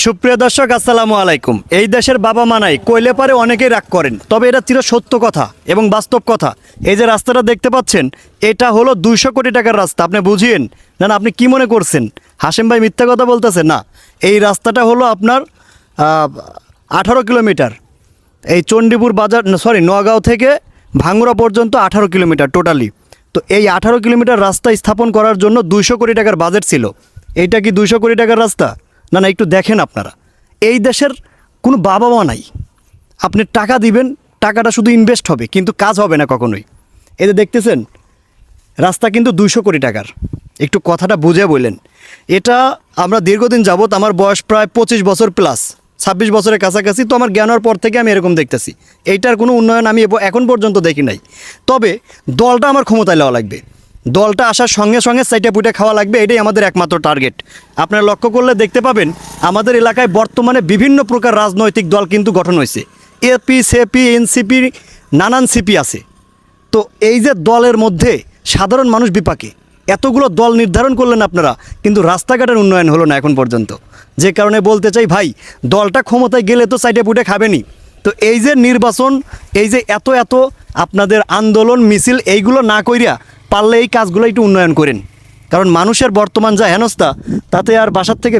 সুপ্রিয় দর্শক আসসালামু আলাইকুম। এই দেশের বাবা মা নাই কইলে পারে অনেকেই রাগ করেন, তবে এটা চির সত্য কথা এবং বাস্তব কথা। এই যে রাস্তাটা দেখতে পাচ্ছেন, এটা হলো 200 কোটি টাকার রাস্তা। আপনি বুঝিয়েন না, না আপনি কি মনে করছেন হাশেম ভাই মিথ্যা কথা বলতেছেন? না, এই রাস্তাটা হলো আপনার 18 কিলোমিটার। এই চণ্ডীপুর বাজার নোয়াগাঁও থেকে ভাঙ্গুড়া পর্যন্ত 18 কিলোমিটার টোটালি। তো এই 18 কিলোমিটার রাস্তা স্থাপন করার জন্য 200 কোটি টাকার বাজেট ছিল। এইটা কি 200 কোটি টাকার রাস্তা? না না, একটু দেখেন আপনারা। এই দেশের কোনো বাবা মা নাই, আপনি টাকা দিবেন, টাকাটা শুধু ইনভেস্ট হবে কিন্তু কাজ হবে না কখনোই। এই যে দেখতেছেন রাস্তা কিন্তু 200 কোটি টাকার। একটু কথাটা বুঝে বললেন। এটা আমরা দীর্ঘদিন যাবত, আমার বয়স প্রায় 25 বছর প্লাস, 26 বছরের কাছাকাছি। তো আমার জ্ঞান হওয়ার পর থেকে আমি এরকম দেখতেছি। এইটার কোনো উন্নয়ন আমি এখন পর্যন্ত দেখি নাই। তবে দলটা আমার ক্ষমতায় নেওয়া লাগবে, দলটা আসার সঙ্গে সঙ্গে সাইটে পুটে খাওয়া লাগবে, এটাই আমাদের একমাত্র টার্গেট। আপনারা লক্ষ্য করলে দেখতে পাবেন আমাদের এলাকায় বর্তমানে বিভিন্ন প্রকার রাজনৈতিক দল কিন্তু গঠন হয়েছে। এপি সেপি এনসিপি নানান সিপি আছে। তো এই যে দলের মধ্যে সাধারণ মানুষ বিপাকে এতগুলো দল নির্ধারণ করলেন আপনারা, কিন্তু রাস্তাঘাটের উন্নয়ন হলো না এখন পর্যন্ত। যে কারণে বলতে চাই ভাই, দলটা ক্ষমতায় গেলে তো সাইডে পুটে খাবেনি। তো এই যে নির্বাচন, এই যে এত এত আপনাদের আন্দোলন মিছিল, এইগুলো না কইরা পারলে এই কাজগুলো একটু উন্নয়ন করেন। কারণ মানুষের বর্তমান যা হেনস্থা, তাতে আর বাসার থেকে